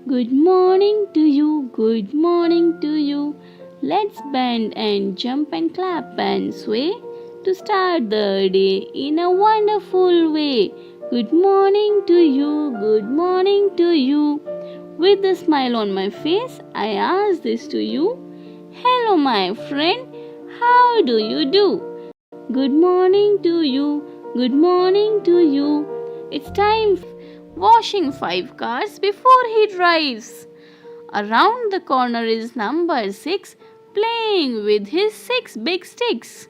Good morning to you, good morning to you. Let's bend and jump and clap and sway to start the day in a wonderful way. Good morning to you, good morning to you. With a smile on my face, I ask this to you. Hello, my friend, how do you do? Good morning to you, good morning to you. It's time washing 5 cars before he drives. Around the corner is number 6 playing with his 6 big sticks.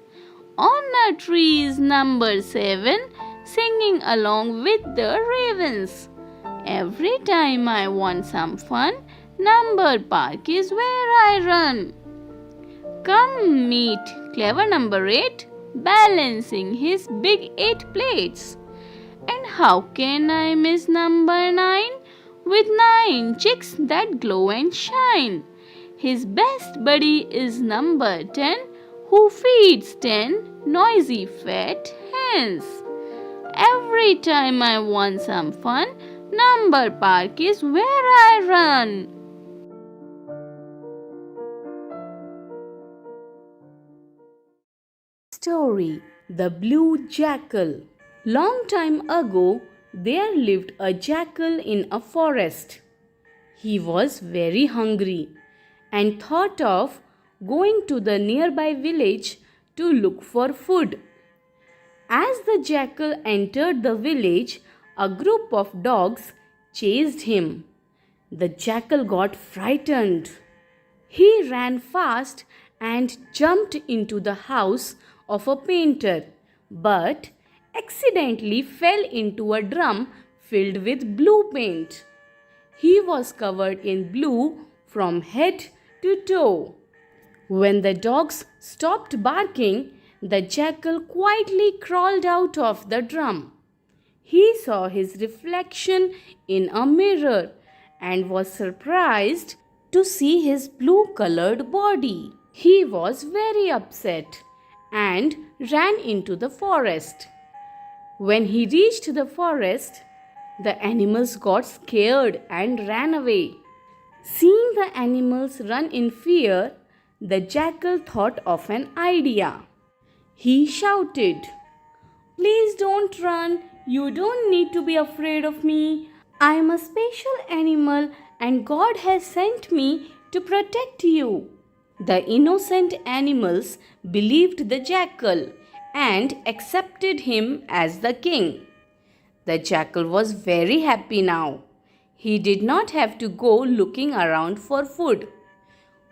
On a tree is number 7 singing along with the ravens. Every time I want some fun, number park is where I run. Come meet clever number 8 balancing his big 8 plates. And how can I miss number 9 with 9 chicks that glow and shine? His best buddy is number 10 who feeds 10 noisy fat hens. Every time I want some fun, number park is where I run. Story: The Blue Jackal. Long time ago, there lived a jackal in a forest. He was very hungry and thought of going to the nearby village to look for food. As the jackal entered the village, a group of dogs chased him. The jackal got frightened. He ran fast and jumped into the house of a painter, but accidentally fell into a drum filled with blue paint. He was covered in blue from head to toe. When the dogs stopped barking, the jackal quietly crawled out of the drum. He saw his reflection in a mirror and was surprised to see his blue colored body. He was very upset and ran into the forest. When he reached the forest, the animals got scared and ran away. Seeing the animals run in fear, the jackal thought of an idea. He shouted, "Please don't run. You don't need to be afraid of me. I am a special animal and God has sent me to protect you." The innocent animals believed the jackal and accepted him as the king. The jackal was very happy now. He did not have to go looking around for food.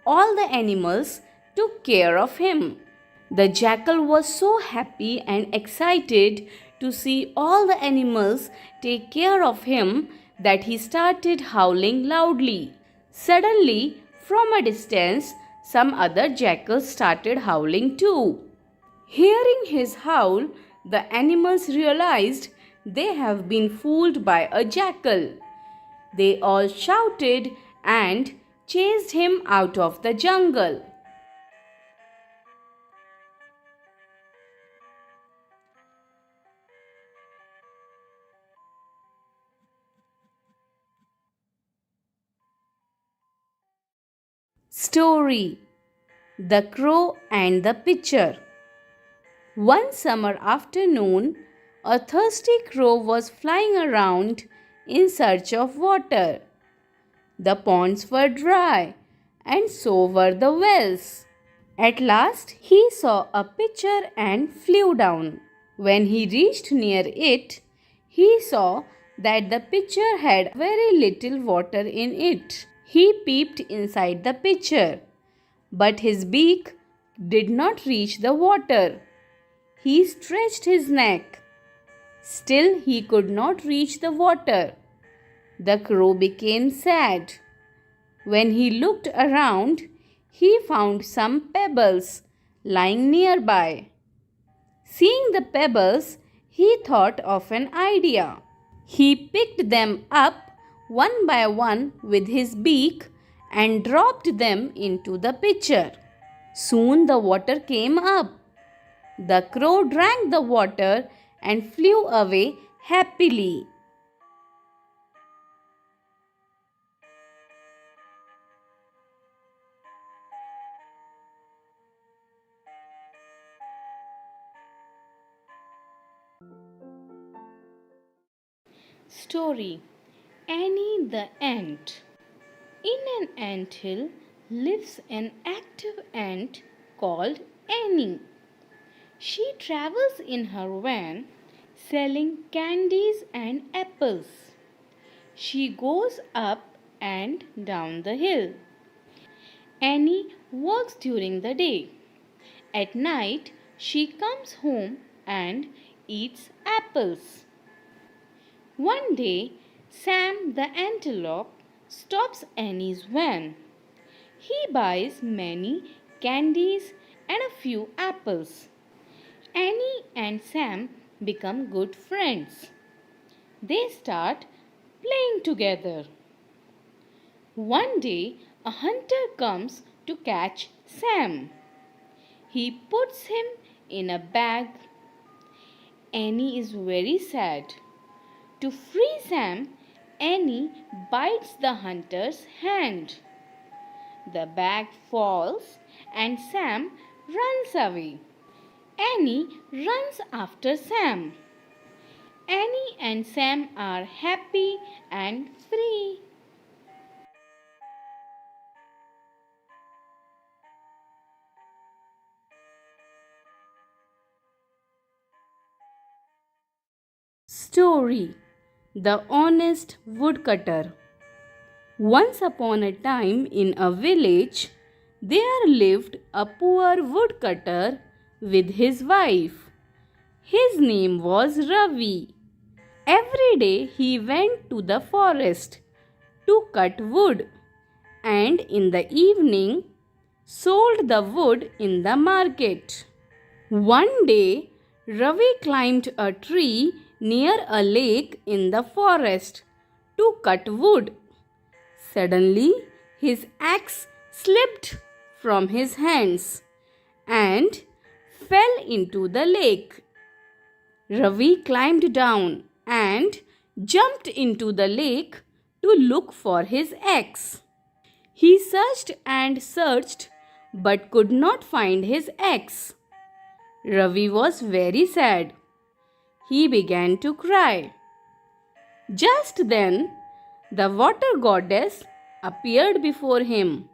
All the animals took care of him. The jackal was so happy and excited to see all the animals take care of him that he started howling loudly. Suddenly, from a distance, some other jackals started howling too. Hearing his howl, the animals realized they have been fooled by a jackal. They all shouted and chased him out of the jungle. Story: The Crow and the Pitcher. One summer afternoon, a thirsty crow was flying around in search of water. The ponds were dry, and so were the wells. At last, he saw a pitcher and flew down. When he reached near it, he saw that the pitcher had very little water in it. He peeped inside the pitcher, but his beak did not reach the water. He stretched his neck. Still, he could not reach the water. The crow became sad. When he looked around, he found some pebbles lying nearby. Seeing the pebbles, he thought of an idea. He picked them up one by one with his beak and dropped them into the pitcher. Soon the water came up. The crow drank the water and flew away happily. Story Annie the Ant. In an ant hill lives an active ant called Annie. She travels in her van selling candies and apples. She goes up and down the hill. Annie works during the day. At night, she comes home and eats apples. One day, Sam the antelope stops Annie's van. He buys many candies and a few apples. Annie and Sam become good friends. They start playing together. One day, a hunter comes to catch Sam. He puts him in a bag. Annie is very sad. To free Sam, Annie bites the hunter's hand. The bag falls and Sam runs away. Annie runs after Sam. Annie and Sam are happy and free. Story The Honest Woodcutter. Once upon a time in a village, there lived a poor woodcutter with his wife. His name was Ravi. Every day he went to the forest to cut wood and in the evening sold the wood in the market. One day Ravi climbed a tree near a lake in the forest to cut wood. Suddenly his axe slipped from his hands and fell into the lake. Ravi climbed down and jumped into the lake to look for his axe. He searched and searched but could not find his axe. Ravi was very sad. He began to cry. Just then, the water goddess appeared before him.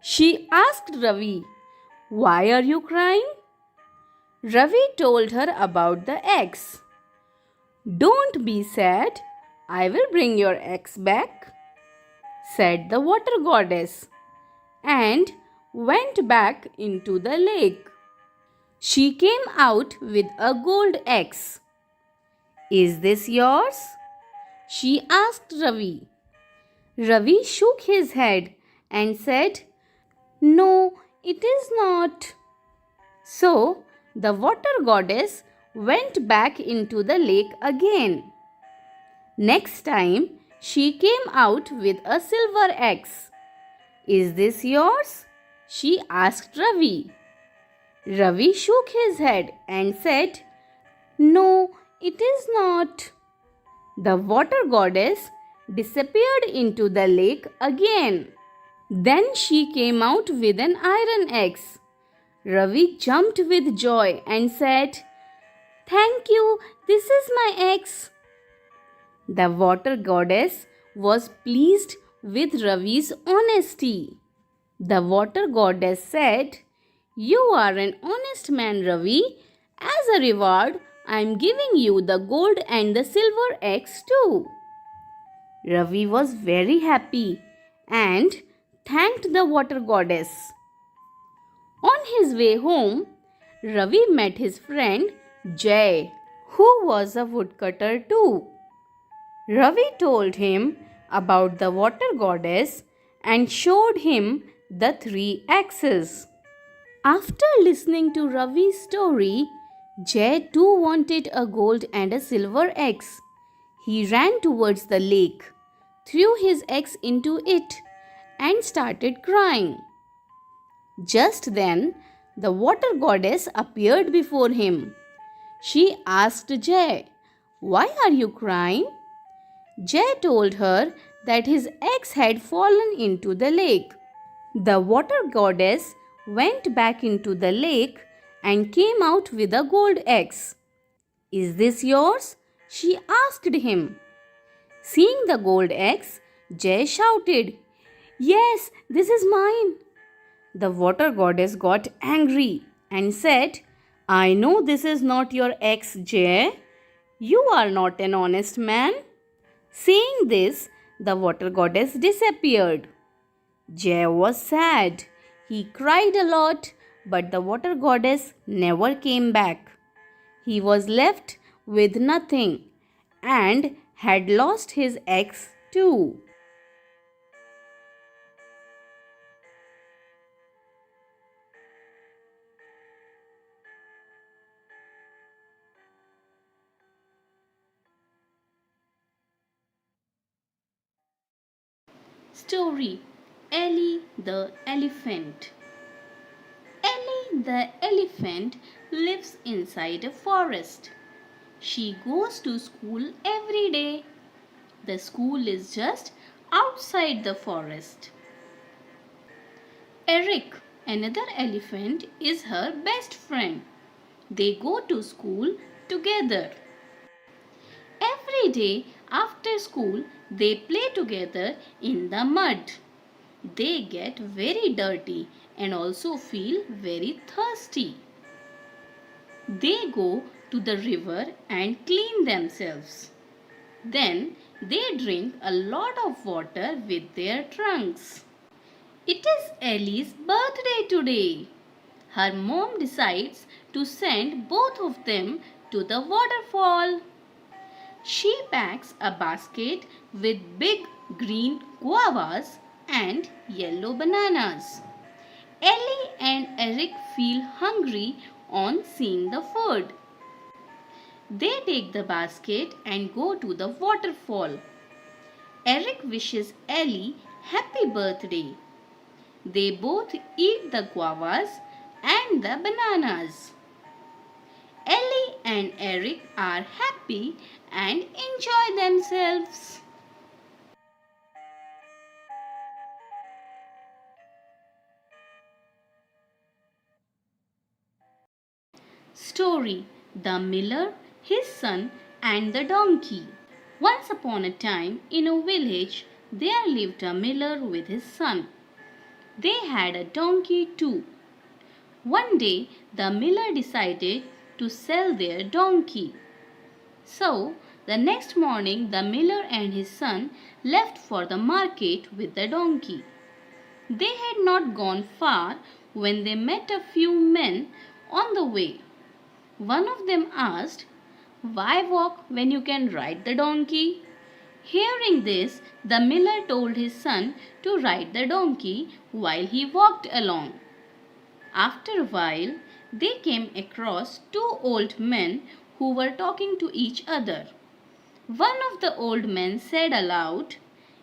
She asked Ravi, "Why are you crying?" Ravi told her about the axe. "Don't be sad. I will bring your axe back," said the water goddess, and went back into the lake. She came out with a gold axe. "Is this yours?" she asked Ravi. Ravi shook his head and said, "No, it is not." So the water goddess went back into the lake again. Next time she came out with a silver axe. "Is this yours?" she asked Ravi. Ravi shook his head and said, "No, it is not." The water goddess disappeared into the lake again. Then she came out with an iron axe. Ravi jumped with joy and said, "Thank you, this is my axe." The water goddess was pleased with Ravi's honesty. The water goddess said, "You are an honest man, Ravi. As a reward, I am giving you the gold and the silver axe too." Ravi was very happy and thanked the water goddess. On his way home, Ravi met his friend Jay, who was a woodcutter too. Ravi told him about the water goddess and showed him the three axes. After listening to Ravi's story, Jay too wanted a gold and a silver axe. He ran towards the lake, threw his axe into it, and started crying. Just then, the water goddess appeared before him. She asked Jay, "Why are you crying?" Jay told her that his axe had fallen into the lake. The water goddess went back into the lake and came out with a gold axe. Is this yours? She asked him. Seeing the gold eggs, Jay shouted, Yes, this is mine. The water goddess got angry and said, I know this is not your ex, Jay. You are not an honest man. Saying this, the water goddess disappeared. Jay was sad. He cried a lot, but the water goddess never came back. He was left with nothing and had lost his ex too. Story: Ellie the Elephant. Ellie the elephant lives inside a forest. She goes to school every day. The school is just outside the forest. Eric, another elephant, is her best friend. They go to school together. Every day after school, they play together in the mud. They get very dirty and also feel very thirsty. They go to the river and clean themselves. Then they drink a lot of water with their trunks. It is Ellie's birthday today. Her mom decides to send both of them to the waterfall. She packs a basket with big green guavas and yellow bananas. Ellie and Eric feel hungry on seeing the food. They take the basket and go to the waterfall. Eric wishes Ellie happy birthday. They both eat the guavas and the bananas. Ellie and Eric are happy and enjoy themselves. Story: The Miller, His Son, and the Donkey. Once upon a time, in a village, there lived a miller with his son. They had a donkey too. One day, the miller decided to sell their donkey. So, the next morning, the miller and his son left for the market with the donkey. They had not gone far when they met a few men on the way. One of them asked, Why walk when you can ride the donkey? Hearing this, the miller told his son to ride the donkey while he walked along. After a while, they came across two old men who were talking to each other. One of the old men said aloud,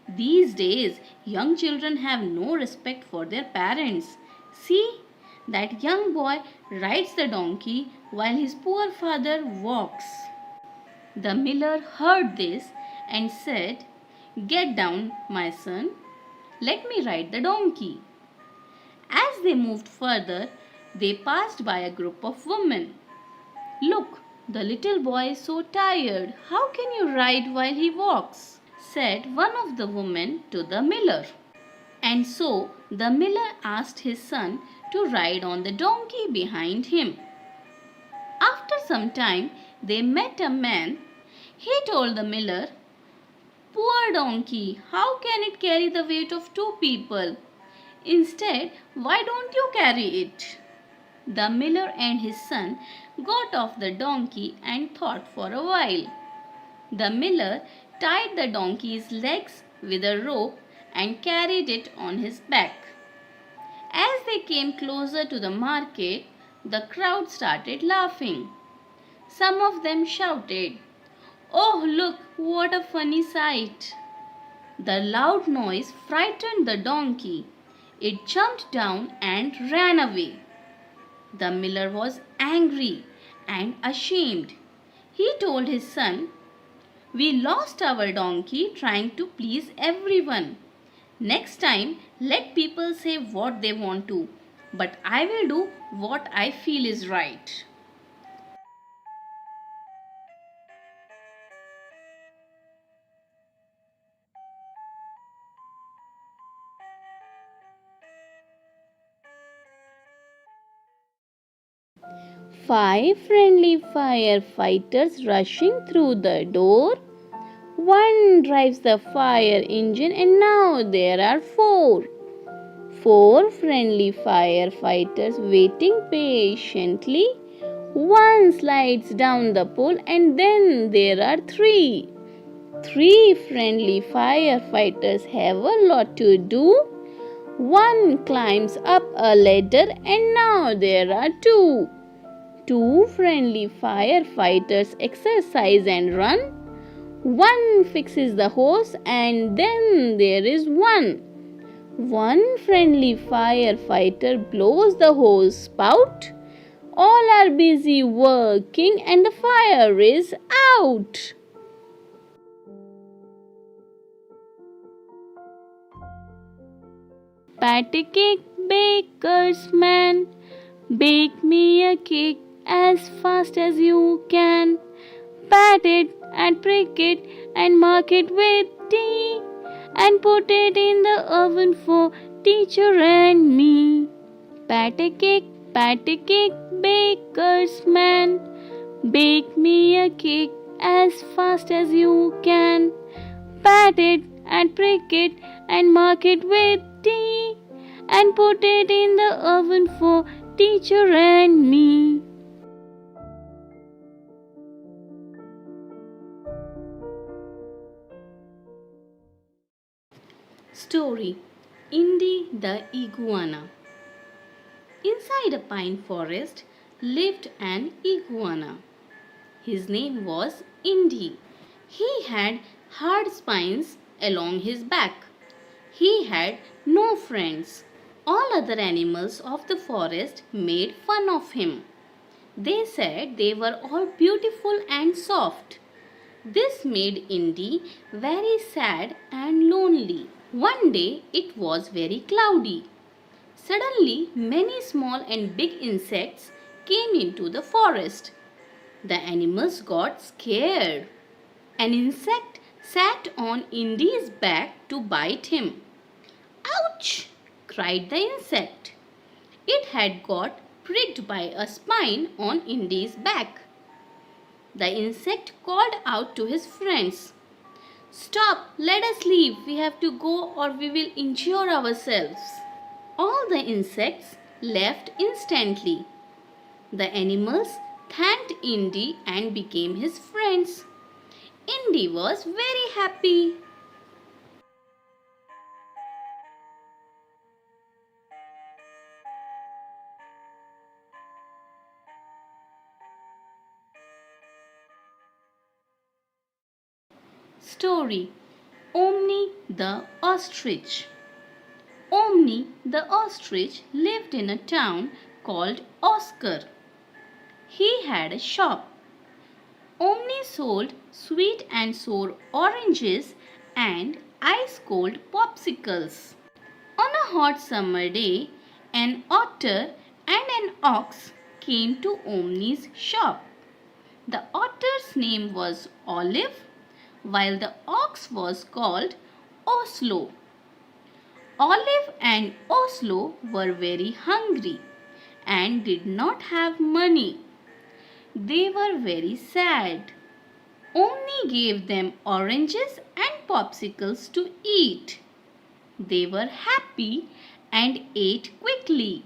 These days, young children have no respect for their parents. See, that young boy rides the donkey while his poor father walks. The miller heard this and said, Get down, my son. Let me ride the donkey. As they moved further, they passed by a group of women. Look, the little boy is so tired. How can you ride while he walks? Said one of the women to the miller. And so the miller asked his son to ride on the donkey behind him. After some time, they met a man. He told the miller, Poor donkey, how can it carry the weight of two people? Instead, why don't you carry it? The miller and his son got off the donkey and thought for a while. The miller tied the donkey's legs with a rope and carried it on his back. As they came closer to the market, the crowd started laughing. Some of them shouted, Oh, look, what a funny sight! The loud noise frightened the donkey. It jumped down and ran away. The miller was angry and ashamed. He told his son, We lost our donkey trying to please everyone. Next time, let people say what they want to, but I will do what I feel is right. 5 friendly firefighters rushing through the door. One drives the fire engine, and now there are 4. 4 friendly firefighters waiting patiently. One slides down the pole, and then there are 3. 3 friendly firefighters have a lot to do. One climbs up a ladder, and now there are 2. 2 friendly firefighters exercise and run. One fixes the hose, and then there is 1. One friendly firefighter blows the hose spout. All are busy working, and the fire is out. Pat a cake, baker's man. Bake me a cake as fast as you can. Pat it and prick it and mark it with T, and put it in the oven for teacher and me. Pat a cake, baker's man. Bake me a cake as fast as you can. Pat it and prick it and mark it with T, and put it in the oven for teacher and me. Story: Indy the Iguana. Inside a pine forest lived an iguana. His name was Indy. He had hard spines along his back. He had no friends. All other animals of the forest made fun of him. They said they were all beautiful and soft. This made Indy very sad and lonely. One day it was very cloudy. Suddenly, many small and big insects came into the forest. The animals got scared. An insect sat on Indy's back to bite him. Ouch! Cried the insect. It had got pricked by a spine on Indy's back. The insect called out to his friends. Stop, let us leave. We have to go or we will injure ourselves. All the insects left instantly. The animals thanked Indy and became his friends. Indy was very happy. Story: Omni the Ostrich. Omni the Ostrich lived in a town called Oscar. He had a shop. Omni sold sweet and sour oranges and ice cold popsicles. On a hot summer day, an otter and an ox came to Omni's shop. The otter's name was Olive, while the ox was called Oslo. Olive and Oslo were very hungry and did not have money. They were very sad. Omni gave them oranges and popsicles to eat. They were happy and ate quickly.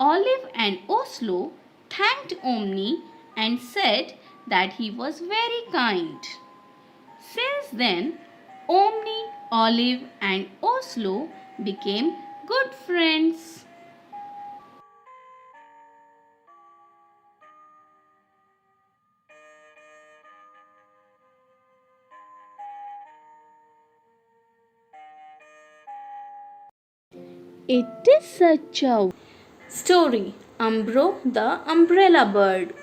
Olive and Oslo thanked Omni and said that he was very kind. Since then, Omni, Olive and Oslo became good friends. It is such a story. Umbro the Umbrella Bird.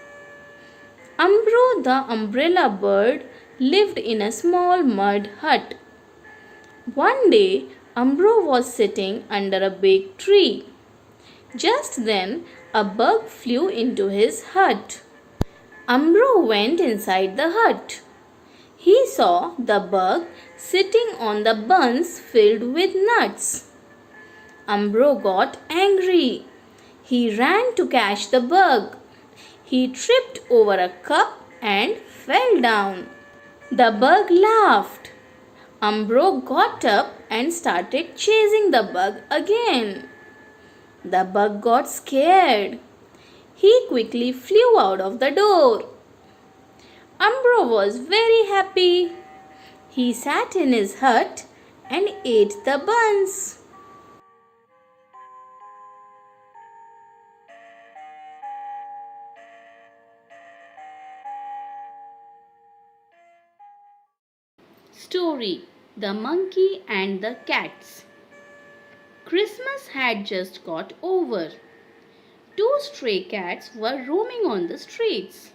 Umbro the Umbrella Bird lived in a small mud hut. One day, Umbro was sitting under a big tree. Just then, a bug flew into his hut. Umbro went inside the hut. He saw the bug sitting on the buns filled with nuts. Umbro got angry. He ran to catch the bug. He tripped over a cup and fell down. The bug laughed. Umbro got up and started chasing the bug again. The bug got scared. He quickly flew out of the door. Umbro was very happy. He sat in his hut and ate the buns. Story: The Monkey and the Cats. Christmas had just got over. Two stray cats were roaming on the streets.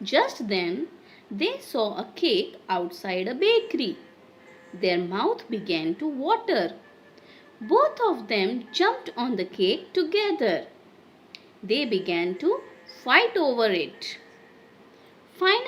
Just then, they saw a cake outside a bakery. Their mouth began to water. Both of them jumped on the cake together. They began to fight over it. Finally,